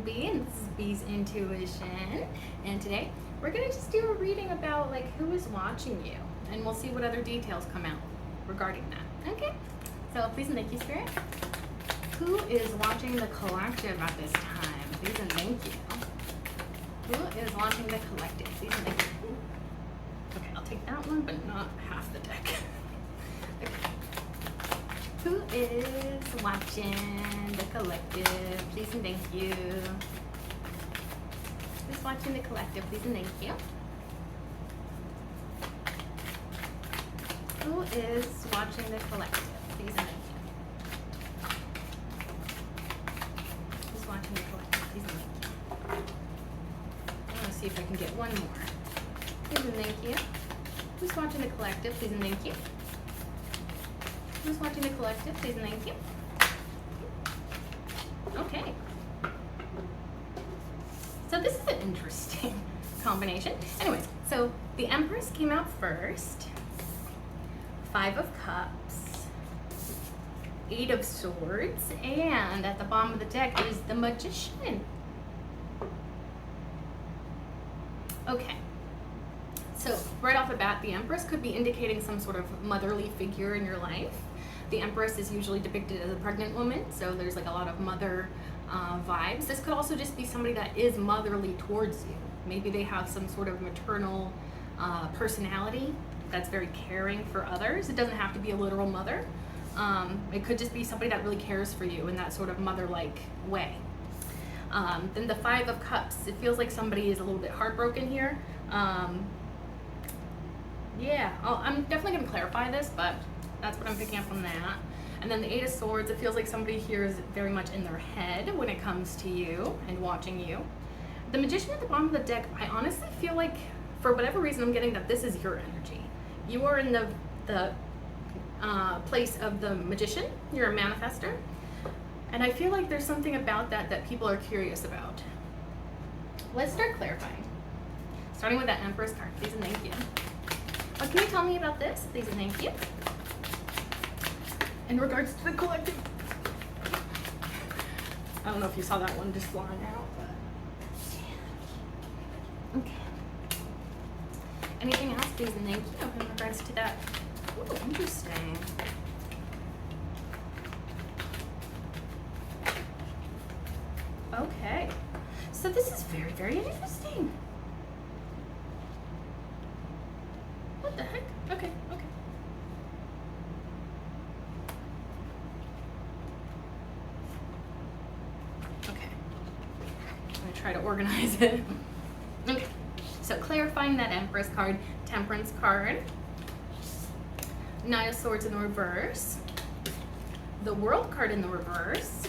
B, and this is B's Intuition. And today we're gonna just do a reading about like who is watching you, and we'll see what other details come out regarding that. Okay. So please and thank you, Spirit. Who is watching the collective at this time? Please and thank you. Who is watching the collective? Please and thank you. Okay, I'll take that one, but not half the deck. Okay. Who is watching the collective? Please and thank you. Who's watching the collective? Please and thank you. Who is watching the collective? Please and thank you. Who's watching the collective? Please and thank you. I want to see if I can get one more. Please and thank you. Who's watching the collective? Please and thank you. Who's watching the collective? Please and thank you. Okay. So this is an interesting combination. Anyways, so the Empress came out first. 5 of Cups. 8 of Swords. And at the bottom of the deck is the Magician. Okay. So right off the bat, the Empress could be indicating some sort of motherly figure in your life. The Empress is usually depicted as a pregnant woman, so there's like a lot of mother vibes. This could also just be somebody that is motherly towards you. Maybe they have some sort of maternal personality that's very caring for others. It doesn't have to be a literal mother. It could just be somebody that really cares for you in that sort of mother-like way. Then the 5 of Cups, it feels like somebody is a little bit heartbroken here. Yeah, I'm definitely going to clarify this, but that's what I'm picking up from that. And then the 8 of Swords, it feels like somebody here is very much in their head when it comes to you and watching you. The Magician at the bottom of the deck, I honestly feel like, for whatever reason, I'm getting that this is your energy. You are in the place of the Magician. You're a manifester. And I feel like there's something about that people are curious about. Let's start clarifying. Starting with that Empress card, please and thank you. What can you tell me about this? Please and thank you. In regards to the collective. I don't know if you saw that one just flying out, but okay. Anything else, please and thank you, in regards to that? Ooh, interesting. Okay. So this is very, very interesting. What the heck? Okay, okay. Okay. I'm gonna try to organize it. Okay. So clarifying that Empress card, Temperance card, 9 of Swords in the reverse, the World card in the reverse,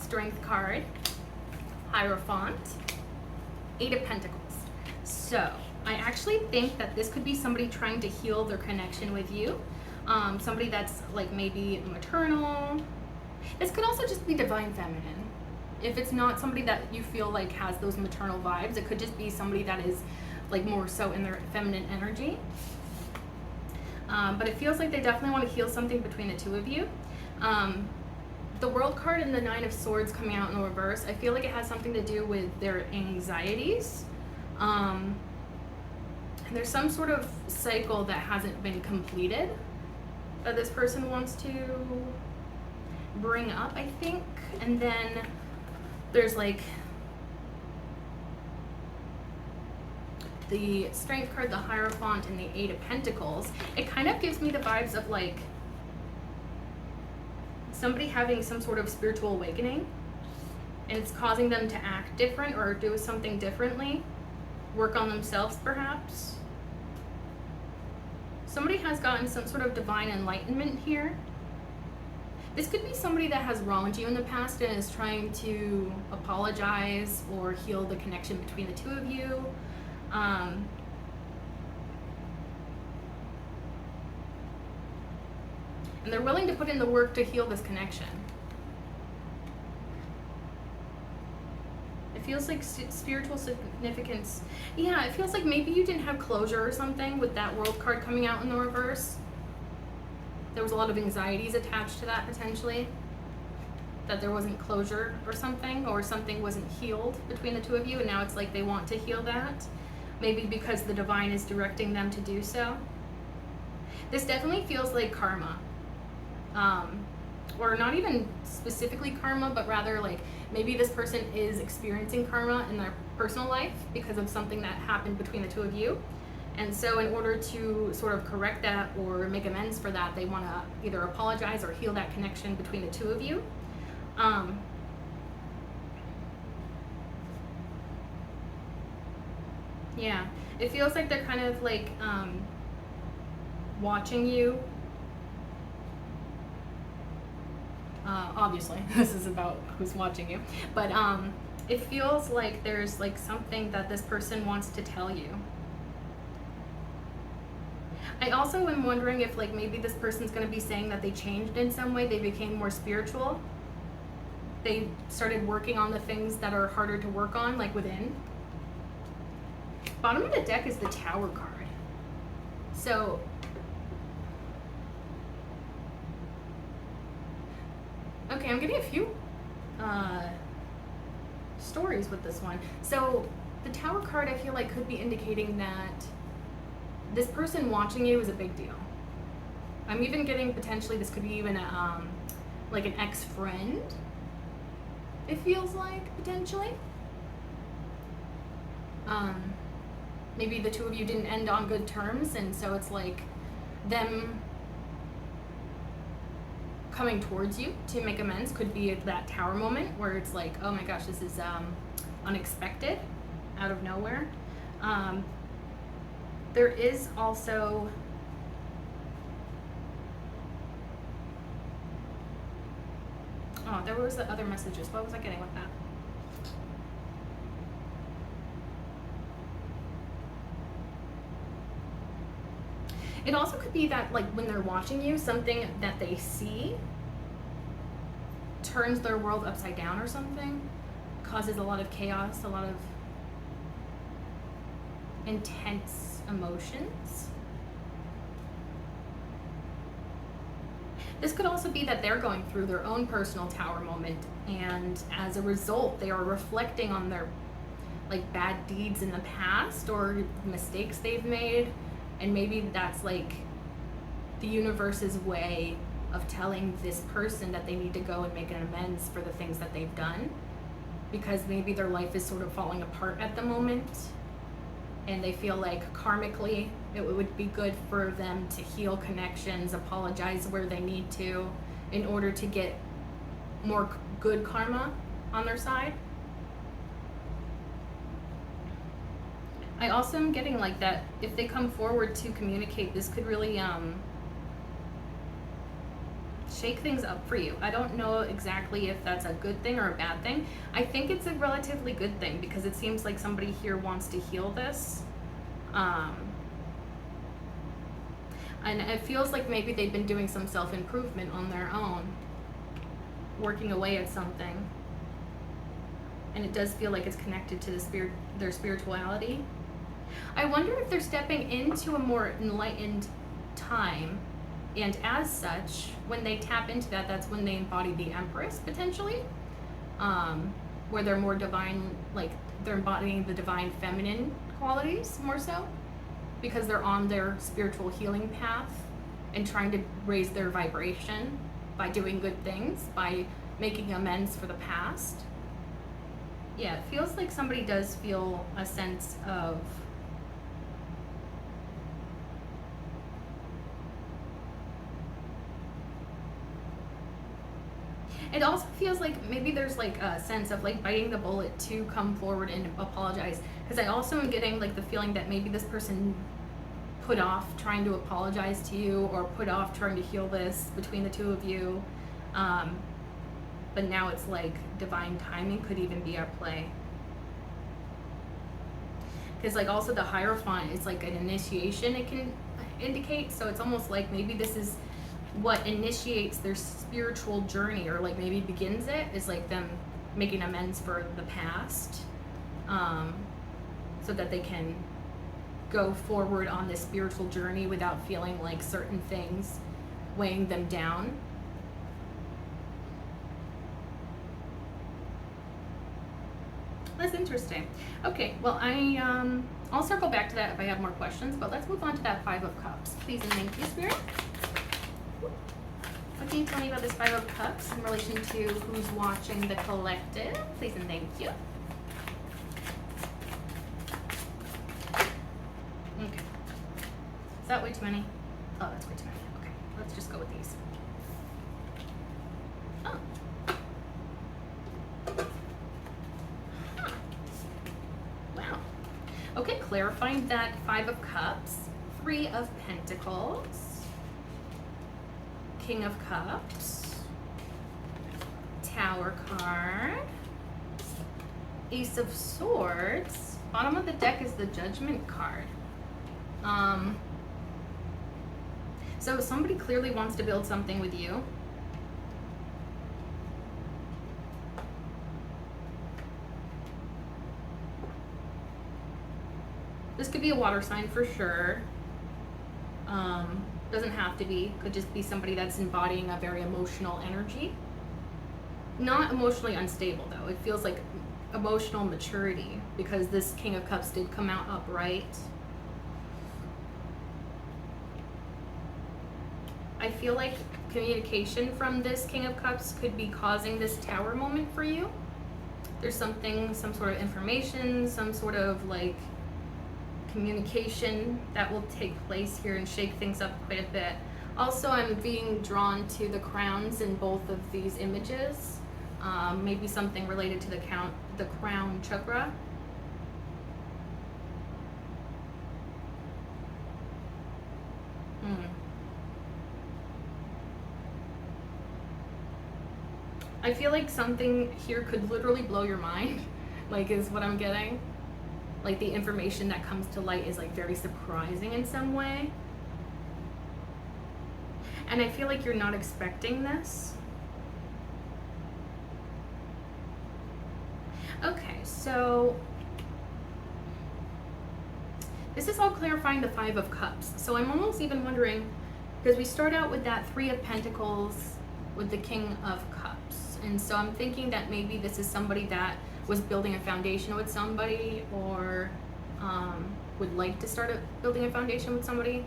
Strength card, Hierophant, 8 of Pentacles. So I actually think that this could be somebody trying to heal their connection with you. Somebody that's like maybe maternal. This could also just be divine feminine. If it's not somebody that you feel like has those maternal vibes, it could just be somebody that is like more so in their feminine energy. But it feels like they definitely want to heal something between the two of you. The World card and the 9 of Swords coming out in the reverse, I feel like it has something to do with their anxieties. And there's some sort of cycle that hasn't been completed that this person wants to bring up, I think. And then there's like the Strength card, the Hierophant, and the 8 of Pentacles. It kind of gives me the vibes of like somebody having some sort of spiritual awakening, and it's causing them to act different or do something differently, work on themselves perhaps. Somebody has gotten some sort of divine enlightenment here. This could be somebody that has wronged you in the past and is trying to apologize or heal the connection between the two of you. And they're willing to put in the work to heal this connection. It feels like spiritual significance. Yeah, it feels like maybe you didn't have closure or something with that World card coming out in the reverse. There was a lot of anxieties attached to that potentially. that there wasn't closure or something wasn't healed between the two of you, and now it's like they want to heal that, maybe because the divine is directing them to do so. This definitely feels like karma, or not even specifically karma, but rather like maybe this person is experiencing karma in their personal life because of something that happened between the two of you. And so in order to sort of correct that or make amends for that, they want to either apologize or heal that connection between the two of you. Yeah, it feels like they're kind of like watching you. Obviously, this is about who's watching you, but it feels like there's like something that this person wants to tell you. I also am wondering if like maybe this person's going to be saying that they changed in some way, they became more spiritual, they started working on the things that are harder to work on, like within. Bottom of the deck is the Tower card. So okay, I'm getting a few stories with this one. So the Tower card, I feel like, could be indicating that this person watching you is a big deal. I'm even getting potentially this could be even a, like an ex-friend, it feels like, potentially. Maybe the two of you didn't end on good terms, and so it's like them coming towards you to make amends. Could be that Tower moment where it's like, oh my gosh, this is unexpected, out of nowhere. There is also there was the other messages. What was I getting with that? It also could be that like when they're watching you, something that they see turns their world upside down or something, causes a lot of chaos, a lot of intense emotions. This could also be that they're going through their own personal Tower moment, and as a result they are reflecting on their like bad deeds in the past or mistakes they've made, and maybe that's like the universe's way of telling this person that they need to go and make an amends for the things that they've done, because maybe their life is sort of falling apart at the moment, and they feel like karmically it would be good for them to heal connections, apologize where they need to, in order to get more good karma on their side. I also am getting like that if they come forward to communicate, this could really shake things up for you. I don't know exactly if that's a good thing or a bad thing. I think it's a relatively good thing because it seems like somebody here wants to heal this. And it feels like maybe they've been doing some self-improvement on their own, working away at something. And it does feel like it's connected to their spirituality. I wonder if they're stepping into a more enlightened time, and as such, when they tap into that, that's when they embody the Empress, potentially, where they're more divine, like they're embodying the divine feminine qualities more so, because they're on their spiritual healing path and trying to raise their vibration by doing good things, by making amends for the past. Yeah, it feels like somebody does feel a sense of it also feels like maybe there's like a sense of like biting the bullet to come forward and apologize, because I also am getting like the feeling that maybe this person put off trying to apologize to you, or put off trying to heal this between the two of you, but now it's like divine timing could even be at play, because like also the Hierophant is like an initiation it can indicate, so it's almost like maybe this is what initiates their spiritual journey, or like maybe begins it, is like them making amends for the past, so that they can go forward on this spiritual journey without feeling like certain things weighing them down. That's interesting. Okay, well, I'll circle back to that if I have more questions, but let's move on to that Five of Cups. Please and thank you, Spirit. What can you tell me about this Five of Cups in relation to who's watching the collective? Please and thank you. Okay. Is that way too many? Oh, that's way too many. Okay, let's just go with these. Oh. Huh. Wow. Okay, clarifying that Five of Cups, Three of Pentacles, King of Cups, Tower card, Ace of Swords. Bottom of the deck is the Judgment card. So somebody clearly wants to build something with you. This could be a water sign for sure. Doesn't have to be. Could just be somebody that's embodying a very emotional energy. Not emotionally unstable though. It feels like emotional maturity because this King of Cups did come out upright. I feel like communication from this King of Cups could be causing this Tower moment for you. There's something, some sort of information, some sort of like communication that will take place here and shake things up quite a bit. Also, I'm being drawn to the crowns in both of these images. Maybe something related to the crown chakra. I feel like something here could literally blow your mind, like is what I'm getting. Like the information that comes to light is like very surprising in some way. And I feel like you're not expecting this. Okay, so this is all clarifying the Five of Cups. So I'm almost even wondering, because we start out with that Three of Pentacles with the King of Cups. And so I'm thinking that maybe this is somebody that was building a foundation with somebody or would like to start building a foundation with somebody.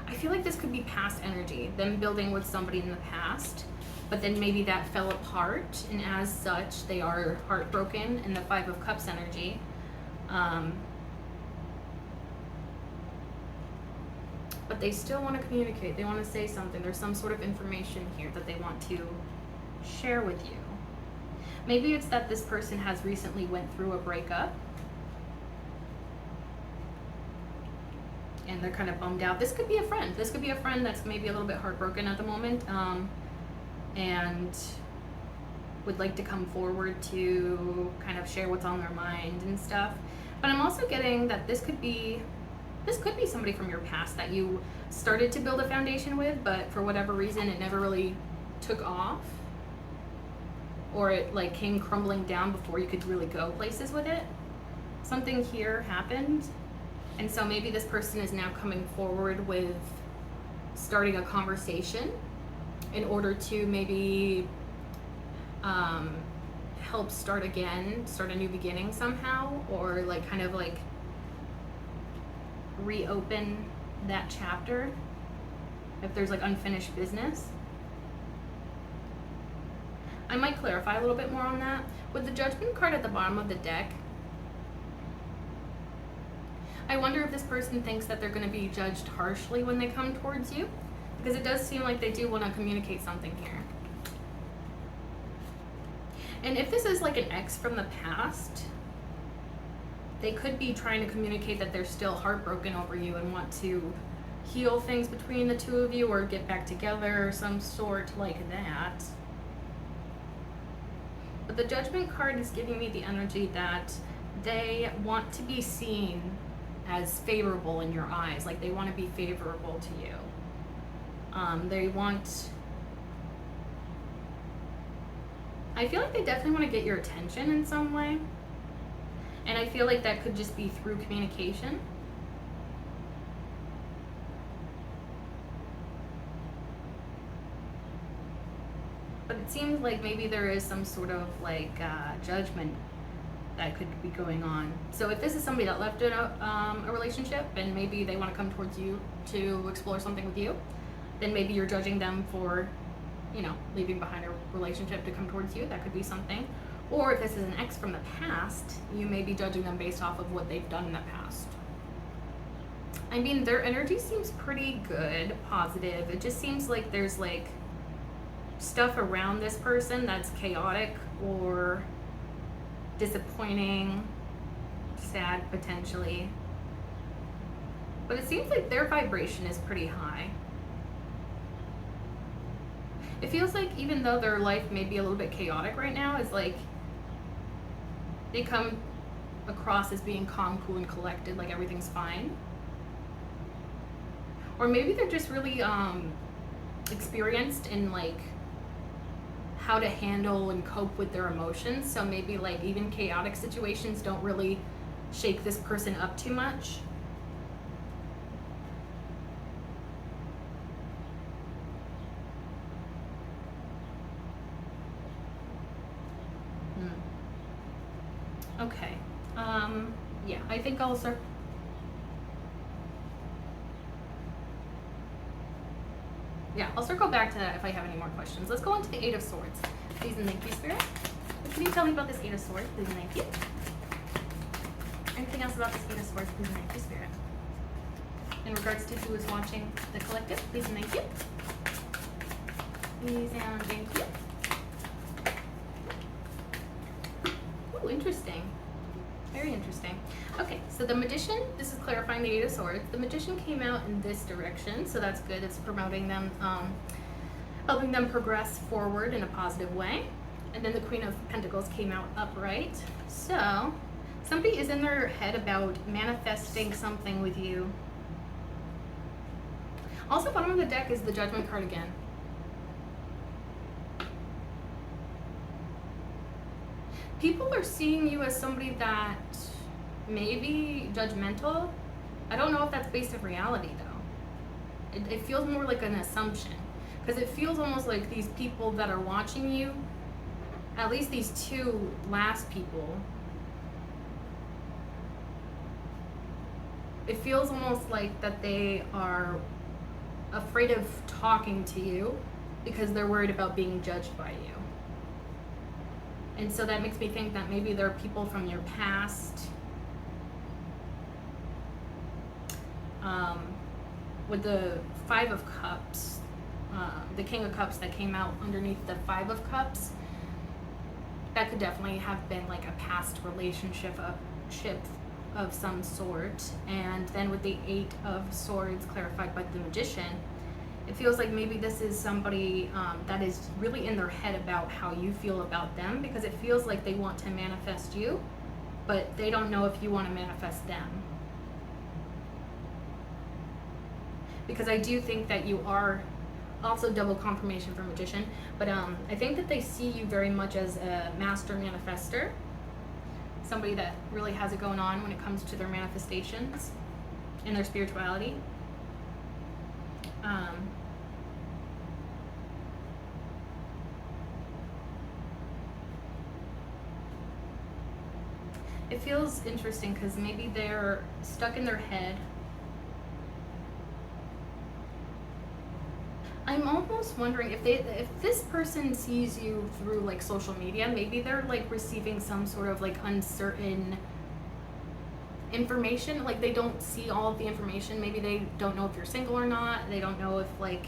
I feel like this could be past energy, them building with somebody in the past, but then maybe that fell apart, and as such, they are heartbroken in the Five of Cups energy. But they still want to communicate. They want to say something. There's some sort of information here that they want to share with you. Maybe it's that this person has recently went through a breakup and they're kind of bummed out. This could be a friend. This could be a friend that's maybe a little bit heartbroken at the moment and would like to come forward to kind of share what's on their mind and stuff. But I'm also getting that this could be somebody from your past that you started to build a foundation with, but for whatever reason it never really took off, or it like came crumbling down before you could really go places with it. Something here happened, and so maybe this person is now coming forward with starting a conversation in order to maybe help start a new beginning somehow, or like kind of like reopen that chapter if there's like unfinished business. I might clarify a little bit more on that. With the Judgment card at the bottom of the deck, I wonder if this person thinks that they're going to be judged harshly when they come towards you, because it does seem like they do want to communicate something here. And if this is like an ex from the past, they could be trying to communicate that they're still heartbroken over you and want to heal things between the two of you or get back together or some sort like that. But the Judgment card is giving me the energy that they want to be seen as favorable in your eyes, like they want to be favorable to you. I feel like they definitely want to get your attention in some way. And I feel like that could just be through communication. But it seems like maybe there is some sort of like judgment that could be going on. So if this is somebody that left a relationship and maybe they want to come towards you to explore something with you, then maybe you're judging them for, you know, leaving behind a relationship to come towards you. That could be something. Or if this is an ex from the past, you may be judging them based off of what they've done in the past. I mean, their energy seems pretty good, positive. It just seems like there's like stuff around this person that's chaotic or disappointing, sad potentially. But it seems like their vibration is pretty high. It feels like even though their life may be a little bit chaotic right now, it's like they come across as being calm, cool, and collected, like everything's fine. Or maybe they're just really experienced in like how to handle and cope with their emotions. So maybe like even chaotic situations don't really shake this person up too much. Okay. Yeah, I think I'll start. Yeah, I'll circle back to that if I have any more questions. Let's go on to the Eight of Swords. Please and thank you, Spirit. What can you tell me about this Eight of Swords? Please and thank you. Anything else about this Eight of Swords? Please and thank you, Spirit. In regards to who is watching the collective, please and thank you. Please and thank you. Ooh, interesting. Very interesting. Okay, so the Magician, this is clarifying the Eight of Swords. The Magician came out in this direction, so that's good. It's promoting them, helping them progress forward in a positive way. And then the Queen of Pentacles came out upright. So somebody is in their head about manifesting something with you. Also, bottom of the deck is the Judgment card again. People are seeing you as somebody that may be judgmental. I don't know if that's based in reality though. It feels more like an assumption, because it feels almost like these people that are watching you, at least these two last people, it feels almost like that they are afraid of talking to you because they're worried about being judged by you. And so that makes me think that maybe there are people from your past, with the Five of Cups, the King of Cups that came out underneath the Five of Cups, that could definitely have been like a past relationship of some sort. And then with the Eight of Swords clarified by the Magician, it feels like maybe this is somebody that is really in their head about how you feel about them, because it feels like they want to manifest you, but they don't know if you want to manifest them. Because I do think that you are also double confirmation for Magician, but I think that they see you very much as a master manifester, somebody that really has it going on when it comes to their manifestations and their spirituality. It feels interesting because maybe they're stuck in their head. I'm almost wondering if this person sees you through like social media, maybe they're like receiving some sort of like uncertain information, like they don't see all of the information. Maybe they don't know if you're single or not. They don't know if like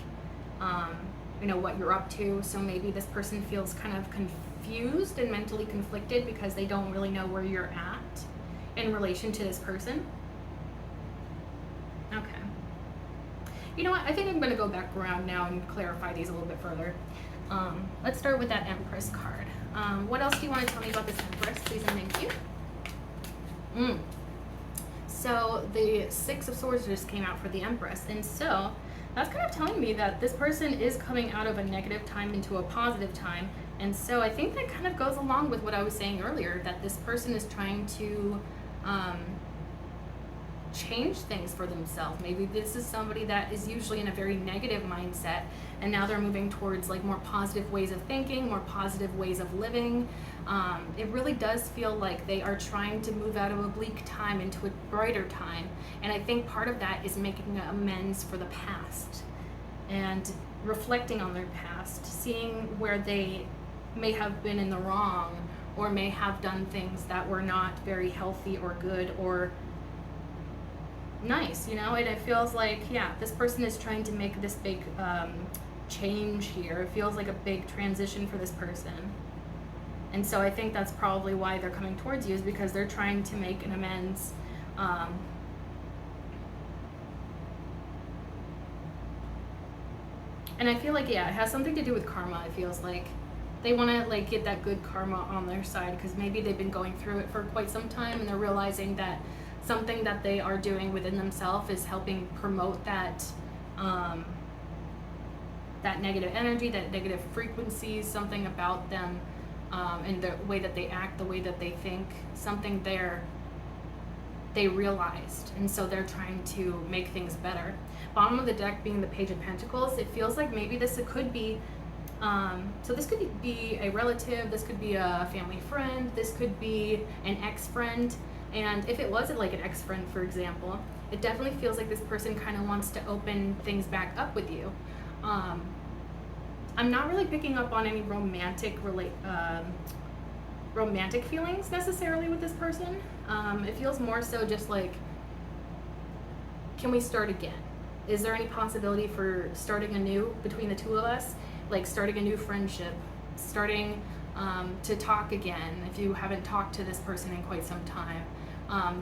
you know what you're up to. So maybe this person feels kind of confused and mentally conflicted because they don't really know where you're at in relation to this person. Okay. You know what? I think I'm going to go back around now and clarify these a little bit further. Let's start with that Empress card. What else do you want to tell me about this Empress? Please and thank you. So the Six of Swords just came out for the Empress, and so that's kind of telling me that this person is coming out of a negative time into a positive time. And so I think that kind of goes along with what I was saying earlier, that this person is trying to change things for themselves. Maybe this is somebody that is usually in a very negative mindset, and now they're moving towards like more positive ways of thinking, more positive ways of living. It really does feel like they are trying to move out of a bleak time into a brighter time. And I think part of that is making amends for the past and reflecting on their past, seeing where they may have been in the wrong or may have done things that were not very healthy or good or nice, and it feels like, yeah, this person is trying to make this big change here. It feels like a big transition for this person. And so I think that's probably why they're coming towards you, is because they're trying to make an amends. And I feel like, yeah, it has something to do with karma. It feels like they want to like get that good karma on their side, because maybe they've been going through it for quite some time and they're realizing that something that they are doing within themselves is helping promote that that negative energy, that negative frequencies, something about them, and the way that they act, the way that they think, something they realized, and so they're trying to make things better. Bottom of the deck being the Page of Pentacles, it feels like maybe this could be, so this could be a relative, this could be a family friend, this could be an ex-friend, and if it was like an ex-friend, for example, it definitely feels like this person kind of wants to open things back up with you. I'm not really picking up on any romantic feelings necessarily with this person. It feels more so just like, can we start again? Is there any possibility for starting anew between the two of us? Like starting a new friendship, starting to talk again if you haven't talked to this person in quite some time.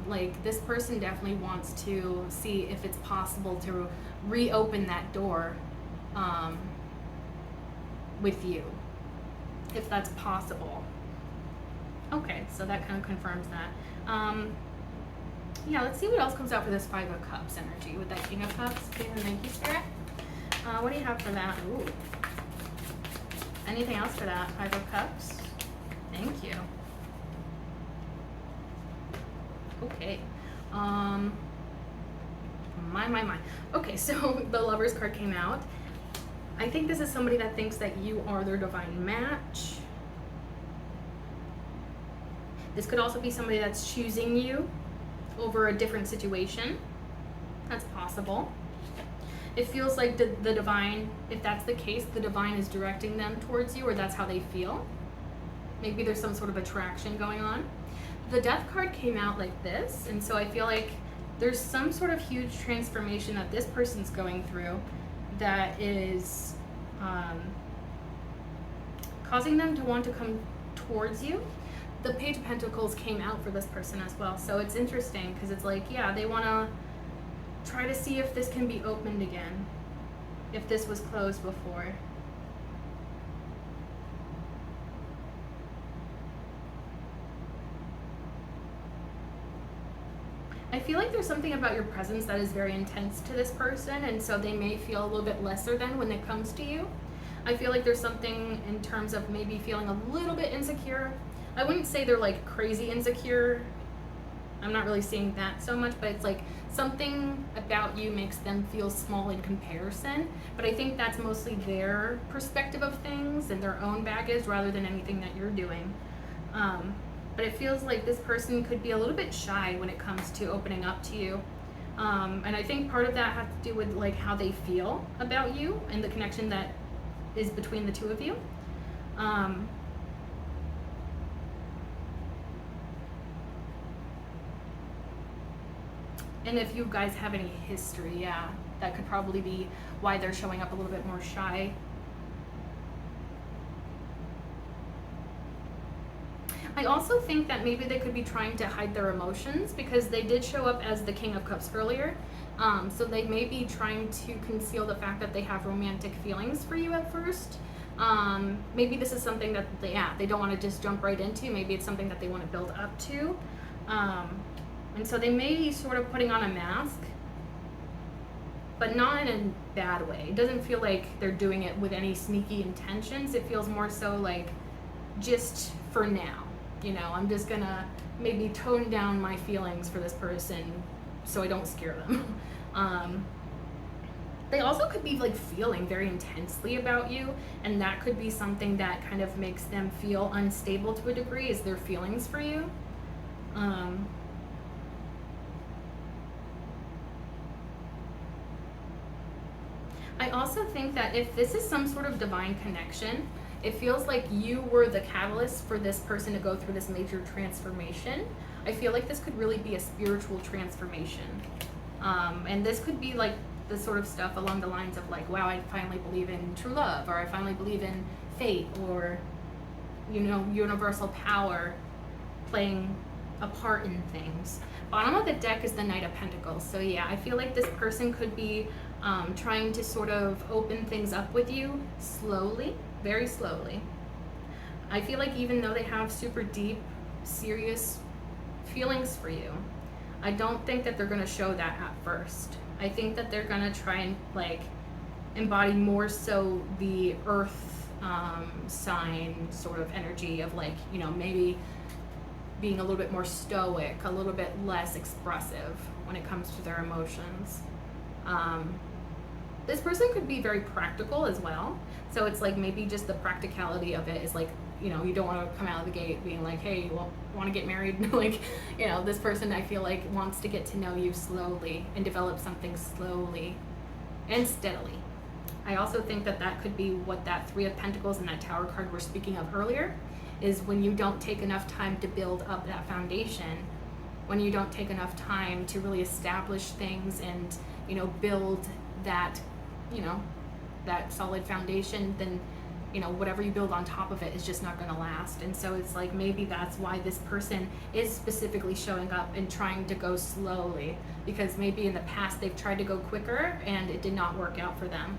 Like this person definitely wants to see if it's possible to reopen that door with you, if that's possible. Okay, so that kind of confirms that. Yeah, let's see what else comes out for this Five of Cups energy with that King of Cups. King and thank you, Spirit. What do you have for that? Ooh. Anything else for that? Five of Cups. Thank you. Okay. My. Okay, so the Lovers card came out. I think this is somebody that thinks that you are their divine match. This could also be somebody that's choosing you over a different situation. That's possible. It feels like the divine, if that's the case, the divine is directing them towards you, or that's how they feel. Maybe there's some sort of attraction going on. The Death card came out like this, and so I feel like there's some sort of huge transformation that this person's going through that is causing them to want to come towards you. The Page of Pentacles came out for this person as well, so it's interesting because it's like, yeah, they want to try to see if this can be opened again, if this was closed before. I feel like there's something about your presence that is very intense to this person, and so they may feel a little bit lesser than when it comes to you. I feel like there's something in terms of maybe feeling a little bit insecure. I wouldn't say they're like crazy insecure. I'm not really seeing that so much, but it's like something about you makes them feel small in comparison. But I think that's mostly their perspective of things and their own baggage rather than anything that you're doing. But it feels like this person could be a little bit shy when it comes to opening up to you. And I think part of that has to do with like how they feel about you and the connection that is between the two of you. And if you guys have any history, yeah, that could probably be why they're showing up a little bit more shy. I also think that maybe they could be trying to hide their emotions because they did show up as the King of Cups earlier. So they may be trying to conceal the fact that they have romantic feelings for you at first. Maybe this is something that they don't want to just jump right into. Maybe it's something that they want to build up to. And so they may be sort of putting on a mask, but not in a bad way. It doesn't feel like they're doing it with any sneaky intentions. It feels more so like just for now. You know, I'm just gonna maybe tone down my feelings for this person so I don't scare them. They also could be like feeling very intensely about you, and that could be something that kind of makes them feel unstable to a degree, is their feelings for you. I also think that if this is some sort of divine connection, it feels like you were the catalyst for this person to go through this major transformation. I feel like this could really be a spiritual transformation. And this could be like the sort of stuff along the lines of like, wow, I finally believe in true love, or I finally believe in fate, or, you know, universal power playing a part in things. Bottom of the deck is the Knight of Pentacles. So yeah, I feel like this person could be trying to sort of open things up with you slowly, very slowly. I feel like even though they have super deep, serious feelings for you, I don't think that they're going to show that at first. I think that they're going to try and like embody more so the earth sign sort of energy of like, you know, maybe being a little bit more stoic, a little bit less expressive when it comes to their emotions. This person could be very practical as well. So it's like maybe just the practicality of it is like, you know, you don't want to come out of the gate being like, hey, well, want to get married? Like, you know, this person I feel like wants to get to know you slowly and develop something slowly and steadily. I also think that that could be what that Three of Pentacles and that Tower card we're speaking of earlier, is when you don't take enough time to build up that foundation, when you don't take enough time to really establish things and, you know, build that, you know, that solid foundation, then, you know, whatever you build on top of it is just not going to last. And so it's like maybe that's why this person is specifically showing up and trying to go slowly, because maybe in the past they've tried to go quicker and it did not work out for them.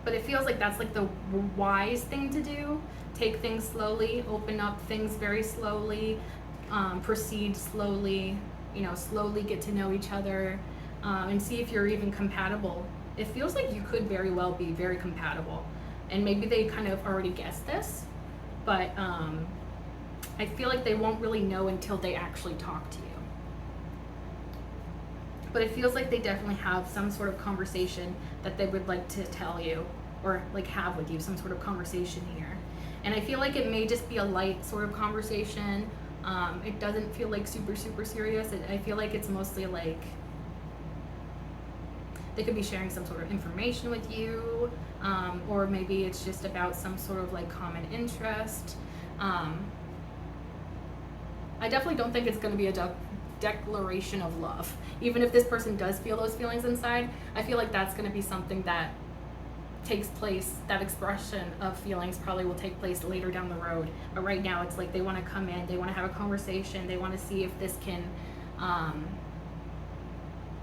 But it feels like that's like the wise thing to do. Take things slowly, open up things very slowly, proceed slowly, you know, slowly get to know each other, and see if you're even compatible. It feels like you could very well be very compatible. And maybe they kind of already guessed this, but I feel like they won't really know until they actually talk to you. But it feels like they definitely have some sort of conversation that they would like to tell you or like have with you, some sort of conversation here. And I feel like it may just be a light sort of conversation. It doesn't feel like super, super serious. I feel like it's mostly like they could be sharing some sort of information with you, or maybe it's just about some sort of like common interest. I definitely don't think it's going to be a declaration of love. Even if this person does feel those feelings inside, I feel like that's going to be something that takes place, that expression of feelings probably will take place later down the road. But right now it's like they want to come in, they want to have a conversation, they want to see if this can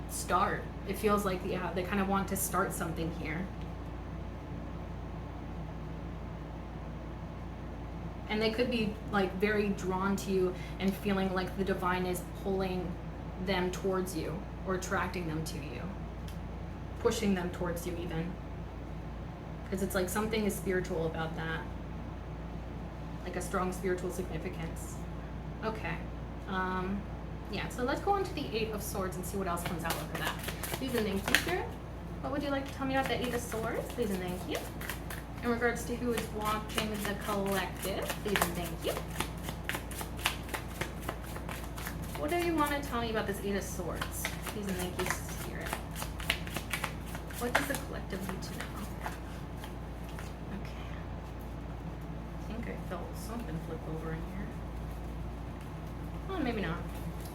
start. It feels like, yeah, they kind of want to start something here. And they could be like very drawn to you and feeling like the divine is pulling them towards you or attracting them to you, pushing them towards you even. Because it's like something is spiritual about that, like a strong spiritual significance. Okay. Yeah, so let's go on to the Eight of Swords and see what else comes out over that. Please and thank you, Spirit. What would you like to tell me about the Eight of Swords? Please and thank you. In regards to who is watching the collective, please and thank you. What do you want to tell me about this Eight of Swords? Please and thank you, Spirit. What does the collective need to know? Okay. I think I felt something flip over in here. Oh, maybe not.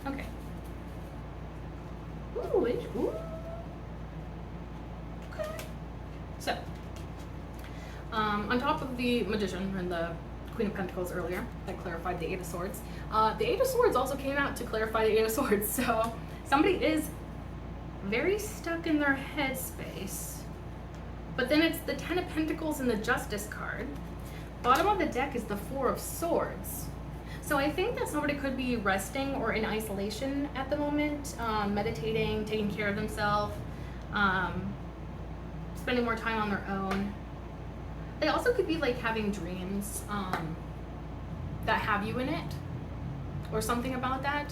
Okay. Ooh, ooh. Okay. So, on top of the Magician and the Queen of Pentacles earlier, that clarified the Eight of Swords. The Eight of Swords also came out to clarify the Eight of Swords. So, somebody is very stuck in their headspace. But then it's the Ten of Pentacles and the Justice card. Bottom of the deck is the Four of Swords. So I think that somebody could be resting or in isolation at the moment, meditating, taking care of themselves, spending more time on their own. They also could be like having dreams that have you in it, or something about that.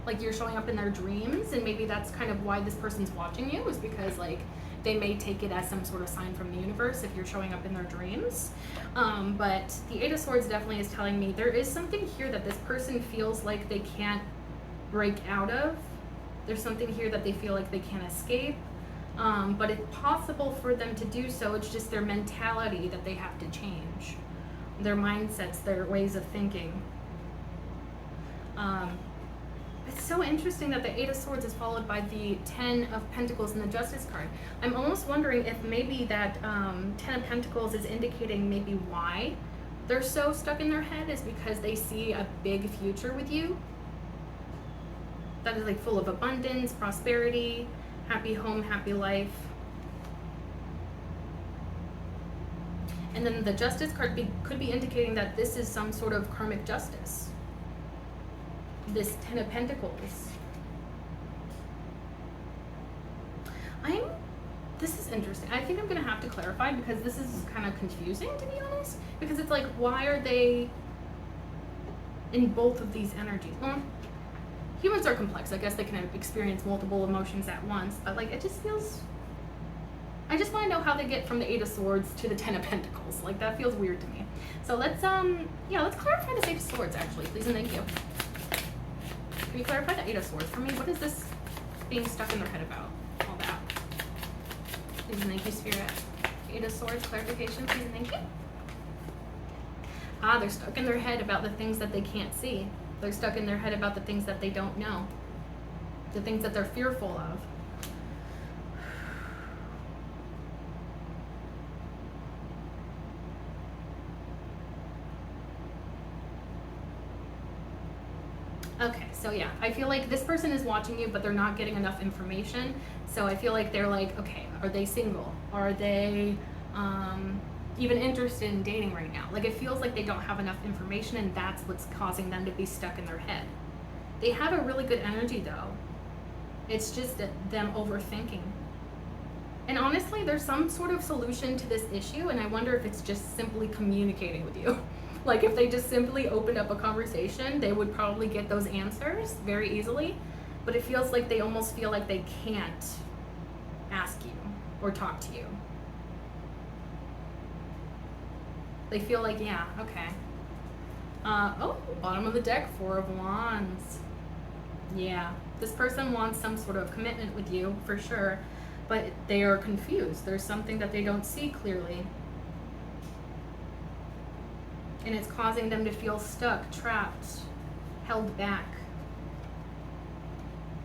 like you're showing up in their dreams, and maybe that's kind of why this person's watching you, is because like they may take it as some sort of sign from the universe if you're showing up in their dreams. But the Eight of Swords definitely is telling me there is something here that this person feels like they can't break out of. There's something here that they feel like they can't escape. But it's possible for them to do so. It's just their mentality that they have to change. Their mindsets, their ways of thinking. It's so interesting that the Eight of Swords is followed by the Ten of Pentacles and the Justice card. I'm almost wondering if maybe that Ten of Pentacles is indicating maybe why they're so stuck in their head is because they see a big future with you that is like full of abundance, prosperity, happy home, happy life. And then the Justice card could be indicating that this is some sort of karmic justice. This Ten of Pentacles. This is interesting. I think I'm gonna have to clarify because this is kind of confusing, to be honest. Because it's like, why are they in both of these energies? Well, humans are complex. I guess they can experience multiple emotions at once, but like it just feels, I just want to know how they get from the Eight of Swords to the Ten of Pentacles. Like that feels weird to me. So let's let's clarify the Eight of Swords actually, please and thank you. Can you clarify the Eight of Swords for me? What is this being stuck in their head about? All that. Please and thank you, Spirit. Eight of Swords, clarification, please and thank you. They're stuck in their head about the things that they can't see. They're stuck in their head about the things that they don't know. The things that they're fearful of. Okay, so yeah, I feel like this person is watching you, but they're not getting enough information. So I feel like they're like, okay, are they single? Are they even interested in dating right now? Like it feels like they don't have enough information, and that's what's causing them to be stuck in their head. They have a really good energy though. It's just them overthinking. And honestly, there's some sort of solution to this issue, and I wonder if it's just simply communicating with you. Like if they just simply opened up a conversation, they would probably get those answers very easily. But it feels like they almost feel like they can't ask you or talk to you. They feel like, yeah, okay. Bottom of the deck, Four of Wands. Yeah, this person wants some sort of commitment with you for sure, but they are confused. There's something that they don't see clearly. And it's causing them to feel stuck, trapped, held back,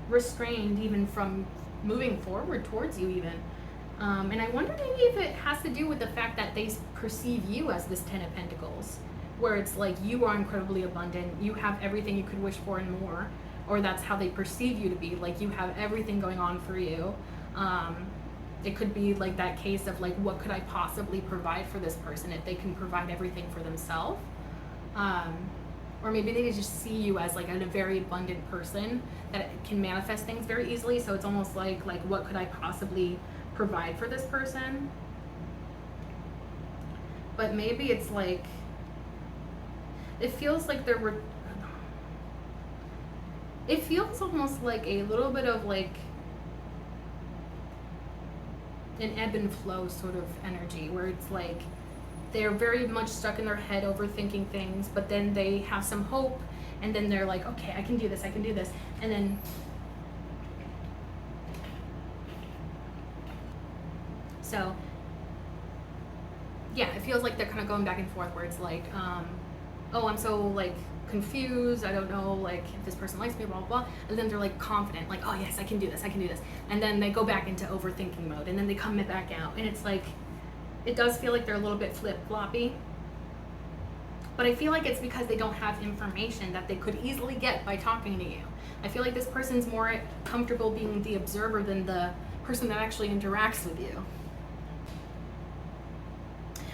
restrained even from moving forward towards you even. And I wonder maybe if it has to do with the fact that they perceive you as this Ten of Pentacles, where it's like you are incredibly abundant, you have everything you could wish for and more, or that's how they perceive you to be, like you have everything going on for you. It could be like that case of like, what could I possibly provide for this person if they can provide everything for themselves? Or maybe they just see you as like a very abundant person that can manifest things very easily. So it's almost like what could I possibly provide for this person? But maybe it's like, it feels like it feels almost like a little bit of like an ebb and flow sort of energy, where it's like they're very much stuck in their head overthinking things, but then they have some hope, and then they're like, okay, I can do this, and then so yeah, it feels like they're kind of going back and forth, where it's like, oh, I'm so like confused, I don't know like if this person likes me, blah blah blah, and then they're like confident, like, oh yes, I can do this, and then they go back into overthinking mode, and then they come back out, and it's like, it does feel like they're a little bit flip-floppy, but I feel like it's because they don't have information that they could easily get by talking to you. I feel like this person's more comfortable being the observer than the person that actually interacts with you.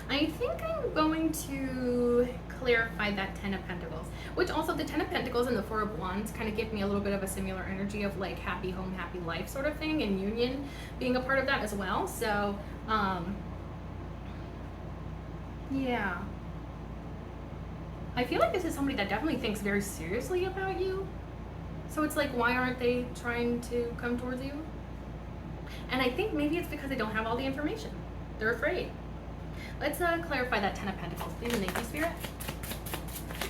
I think I'm going to clarify that Ten of Pentacles, which also the Ten of Pentacles and the Four of Wands kind of give me a little bit of a similar energy of like happy home, happy life sort of thing, and union being a part of that as well. So, yeah. I feel like this is somebody that definitely thinks very seriously about you. So it's like, why aren't they trying to come towards you? And I think maybe it's because they don't have all the information. They're afraid. Let's clarify that Ten of Pentacles. Please and thank you, Spirit.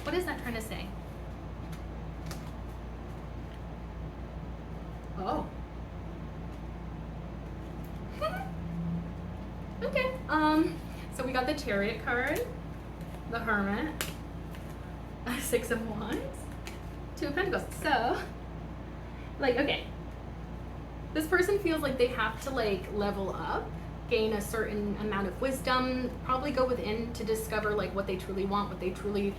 What is that trying to say? Oh. Okay. So we got the Chariot card, the Hermit, Six of Wands, Two of Pentacles. So, like, okay. This person feels like they have to, like, level up, gain a certain amount of wisdom, probably go within to discover, like, what they truly want, what they truly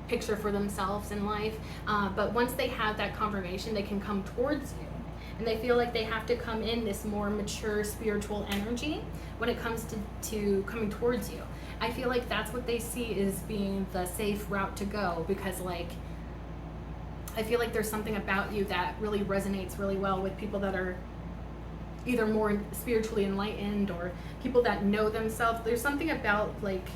picture for themselves in life. But once they have that confirmation, they can come towards you. And they feel like they have to come in this more mature spiritual energy when it comes to coming towards you. I feel like that's what they see as being the safe route to go, because, like, I feel like there's something about you that really resonates really well with people that are either more spiritually enlightened or people that know themselves. There's something about, like,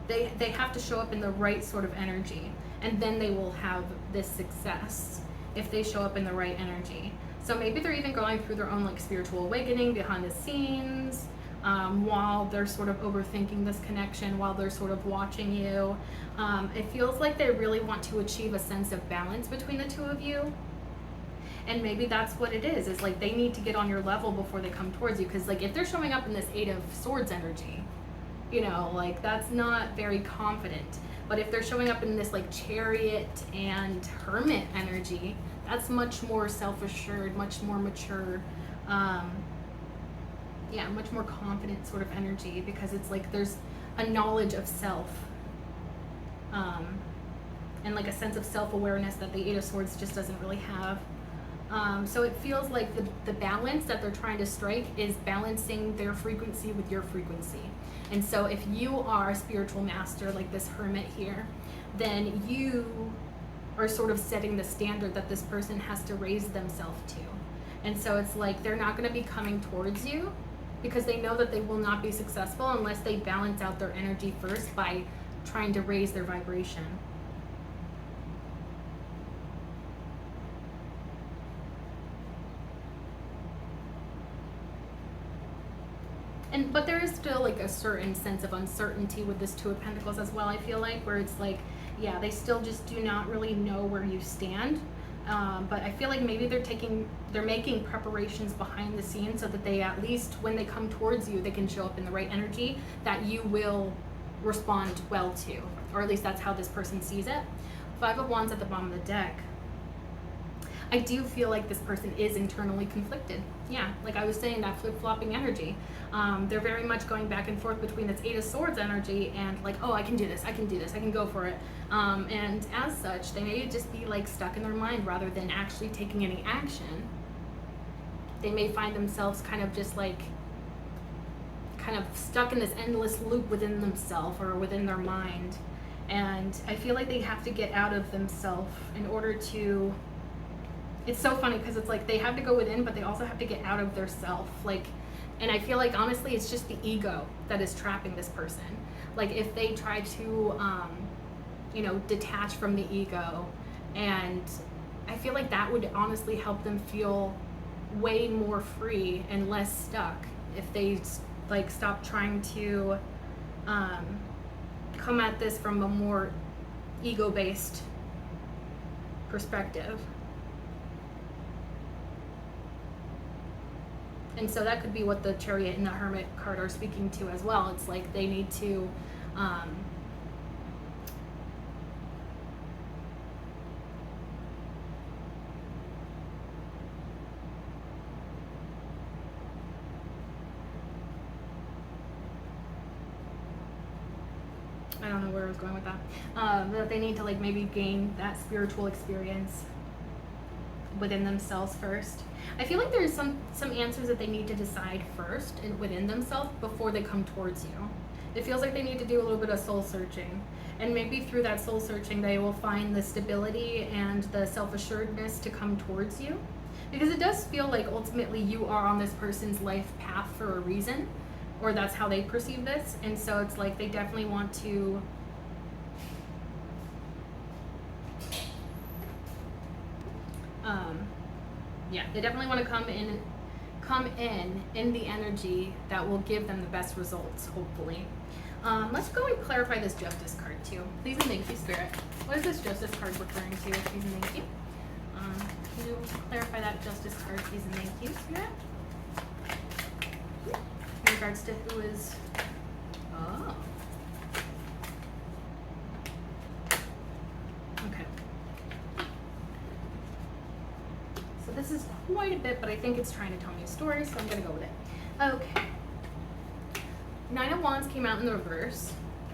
they have to show up in the right sort of energy, and then they will have this success if they show up in the right energy. So maybe they're even going through their own, like, spiritual awakening behind the scenes, while they're sort of overthinking this connection, while they're sort of watching you. It feels like they really want to achieve a sense of balance between the two of you. And maybe that's what it is like they need to get on your level before they come towards you. Because, like, if they're showing up in this Eight of Swords energy, you know, like, that's not very confident. But if they're showing up in this, like, Chariot and Hermit energy, that's much more self-assured, much more mature, yeah, much more confident sort of energy, because it's like there's a knowledge of self, and, like, a sense of self-awareness that the Eight of Swords just doesn't really have. So it feels like the balance that they're trying to strike is balancing their frequency with your frequency. And so if you are a spiritual master like this Hermit here, then you are sort of setting the standard that this person has to raise themselves to. And so it's like they're not going to be coming towards you because they know that they will not be successful unless they balance out their energy first by trying to raise their vibration. But there is still, like, a certain sense of uncertainty with this Two of Pentacles as well, I feel like, where it's like, yeah, they still just do not really know where you stand. But I feel like maybe they're making preparations behind the scenes so that they, at least when they come towards you, they can show up in the right energy that you will respond well to, or at least that's how this person sees it. Five of Wands at the bottom of the deck. I do feel like this person is internally conflicted. Yeah, like I was saying, that flip-flopping energy. They're very much going back and forth between this Eight of Swords energy and, like, oh, I can do this, I can do this, I can go for it. And as such, they may just be, like, stuck in their mind rather than actually taking any action. They may find themselves kind of just, like, kind of stuck in this endless loop within themselves or within their mind. And I feel like they have to get out of themselves in order to... It's so funny because it's like they have to go within, but they also have to get out of their self. Like, and I feel like, honestly, it's just the ego that is trapping this person. Like, if they try to, you know, detach from the ego, and I feel like that would honestly help them feel way more free and less stuck if they, like, stop trying to come at this from a more ego-based perspective. And so that could be what the Chariot and the Hermit card are speaking to as well. It's like they need to I don't know where I was going with that. That they need to, like, maybe gain that spiritual experience within themselves first. I feel like there's some answers that they need to decide first within themselves before they come towards you. It feels like they need to do a little bit of soul searching, and maybe through that soul searching they will find the stability and the self-assuredness to come towards you, because it does feel like ultimately you are on this person's life path for a reason, or that's how they perceive this. And so it's like they definitely want to Yeah, they definitely want to come in the energy that will give them the best results, hopefully. Let's go and clarify this Justice card too. Please and thank you, Spirit. What is this Justice card referring to? Please and thank you. Can you clarify that Justice card, please and thank you, Spirit? In regards to who is... Oh. Okay. So this is quite a bit, but I think it's trying to tell me a story, so I'm going to go with it. Okay. Nine of Wands came out in the reverse.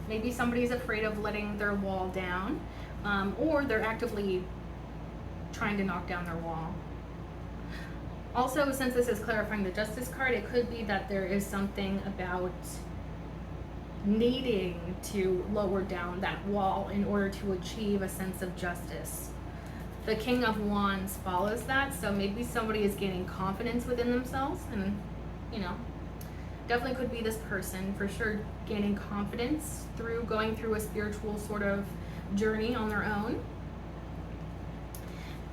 Maybe somebody's afraid of letting their wall down, or they're actively trying to knock down their wall. Also, since this is clarifying the Justice card, it could be that there is something about needing to lower down that wall in order to achieve a sense of justice. The King of Wands follows that, so maybe somebody is gaining confidence within themselves, and you know, definitely could be this person for sure gaining confidence through going through a spiritual sort of journey on their own.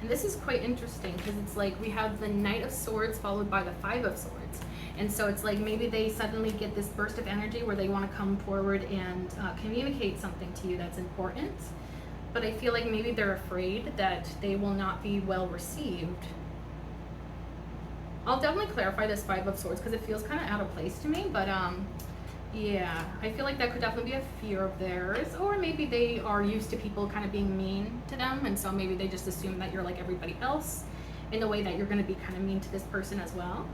And this is quite interesting because it's like we have the Knight of Swords followed by the Five of Swords. And so it's like maybe they suddenly get this burst of energy where they want to come forward and communicate something to you that's important. But I feel like maybe they're afraid that they will not be well received. I'll definitely clarify this Five of Swords because it feels kind of out of place to me, but yeah, I feel like that could definitely be a fear of theirs, or maybe they are used to people kind of being mean to them, and so maybe they just assume that you're like everybody else in the way that you're going to be kind of mean to this person as well.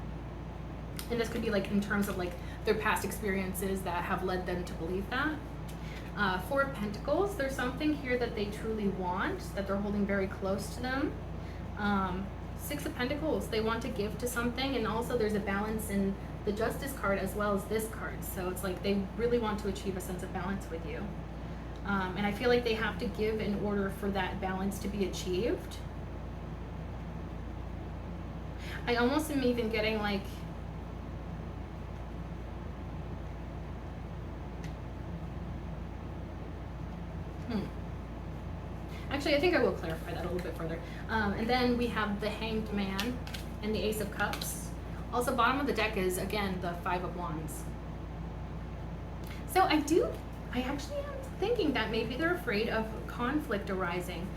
And this could be like in terms of like their past experiences that have led them to believe that. Four of Pentacles, there's something here that they truly want, that they're holding very close to them. Six of Pentacles, they want to give to something, and also there's a balance in the Justice card as well as this card. So it's like they really want to achieve a sense of balance with you. And I feel like they have to give in order for that balance to be achieved. I almost am even getting like, actually, I think I will clarify that a little bit further. And then we have the Hanged Man and the Ace of Cups. Also, bottom of the deck is, again, the Five of Wands. So I actually am thinking that maybe they're afraid of conflict arising.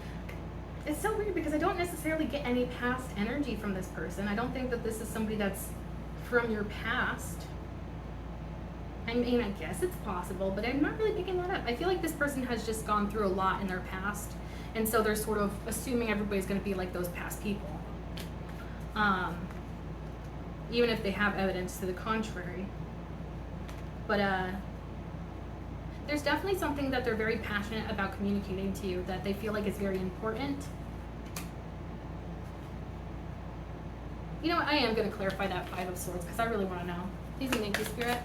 It's so weird because I don't necessarily get any past energy from this person. I don't think that this is somebody that's from your past. I mean, I guess it's possible, but I'm not really picking that up. I feel like this person has just gone through a lot in their past, and so they're sort of assuming everybody's going to be like those past people. Even if they have evidence to the contrary. But there's definitely something that they're very passionate about communicating to you that they feel like is very important. You know what, I am going to clarify that Five of Swords because I really want to know. Please and thank you, Spirit.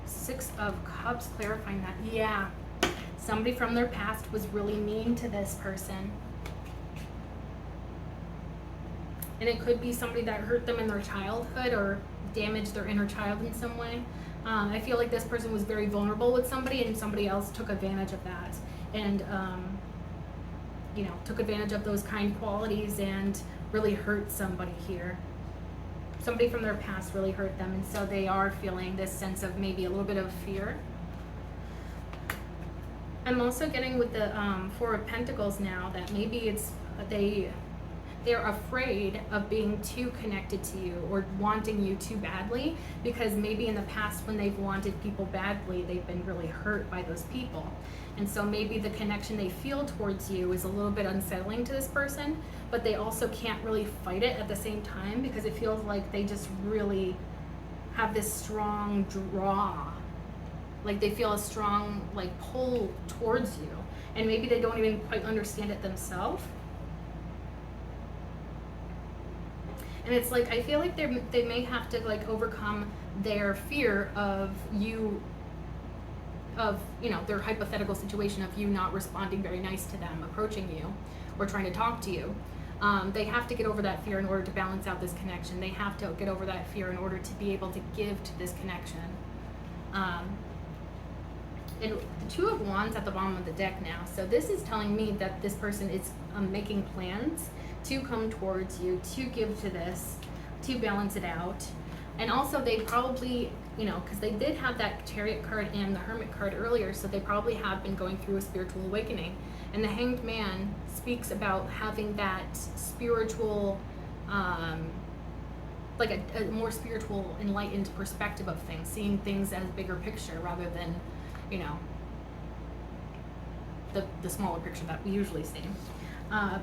Six of Cups, clarifying that. Yeah, somebody from their past was really mean to this person. And it could be somebody that hurt them in their childhood or damaged their inner child in some way. I feel like this person was very vulnerable with somebody, and somebody else took advantage of that. And, you know, took advantage of those kind qualities and really hurt somebody here. Somebody from their past really hurt them, and so they are feeling this sense of maybe a little bit of fear. I'm also getting with the Four of Pentacles now that maybe it's they're afraid of being too connected to you or wanting you too badly, because maybe in the past when they've wanted people badly, they've been really hurt by those people. And so maybe the connection they feel towards you is a little bit unsettling to this person, but they also can't really fight it at the same time because it feels like they just really have this strong draw. Like they feel a strong like pull towards you, and maybe they don't even quite understand it themselves. And it's like, I feel like they may have to like overcome their fear of you, of, you know, their hypothetical situation of you not responding very nice to them, approaching you, or trying to talk to you. They have to get over that fear in order to balance out this connection. They have to get over that fear in order to be able to give to this connection. And the Two of Wands at the bottom of the deck now. So this is telling me that this person is making plans to come towards you, to give to this, to balance it out. And also they probably, you know, because they did have that Chariot card and the Hermit card earlier, so they probably have been going through a spiritual awakening. And the Hanged Man speaks about having that spiritual, like a more spiritual, enlightened perspective of things, seeing things as bigger picture rather than, you know, the smaller picture that we usually see. So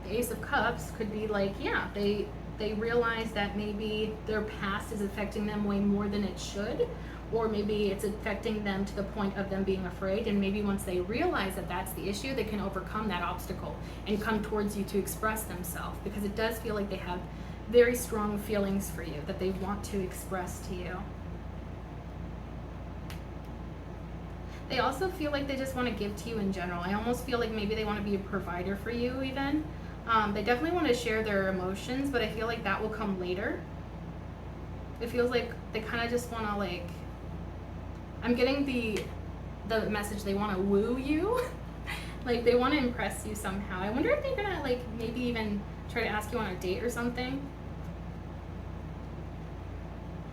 the Ace of Cups could be like, yeah, they realize that maybe their past is affecting them way more than it should, or maybe it's affecting them to the point of them being afraid, and maybe once they realize that that's the issue, they can overcome that obstacle and come towards you to express themselves, because it does feel like they have very strong feelings for you that they want to express to you. They also feel like they just want to give to you in general. I almost feel like maybe they want to be a provider for you even. They definitely want to share their emotions, but I feel like that will come later. It feels like they kind of just want to, like, I'm getting the message they want to woo you. Like they want to impress you somehow. I wonder if they're gonna, like, maybe even try to ask you on a date or something.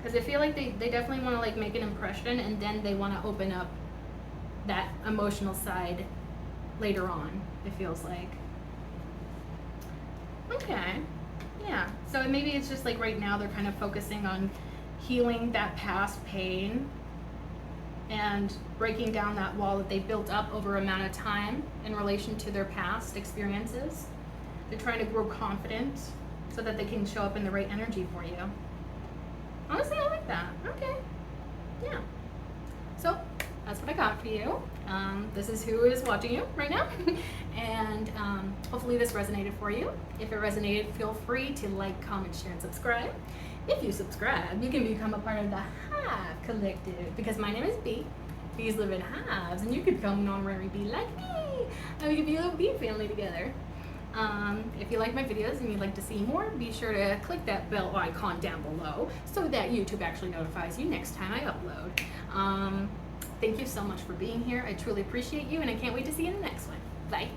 Because I feel like they definitely want to, like, make an impression, and then they want to open up that emotional side later on, it feels like. Okay, yeah, so maybe it's just like right now they're kind of focusing on healing that past pain and breaking down that wall that they built up over an amount of time in relation to their past experiences. They're trying to grow confident so that they can show up in the right energy for you. Honestly, I like that. Okay, yeah. So that's what I got for you. This is who is watching you right now. And hopefully this resonated for you. If it resonated, feel free to like, comment, share, and subscribe. If you subscribe, you can become a part of the Hive Collective, because my name is Bee. Bees live in hives, and you could become an honorary bee like me, and we could be a little bee family together. If you like my videos and you'd like to see more, be sure to click that bell icon down below so that YouTube actually notifies you next time I upload. Thank you so much for being here. I truly appreciate you, and I can't wait to see you in the next one. Bye.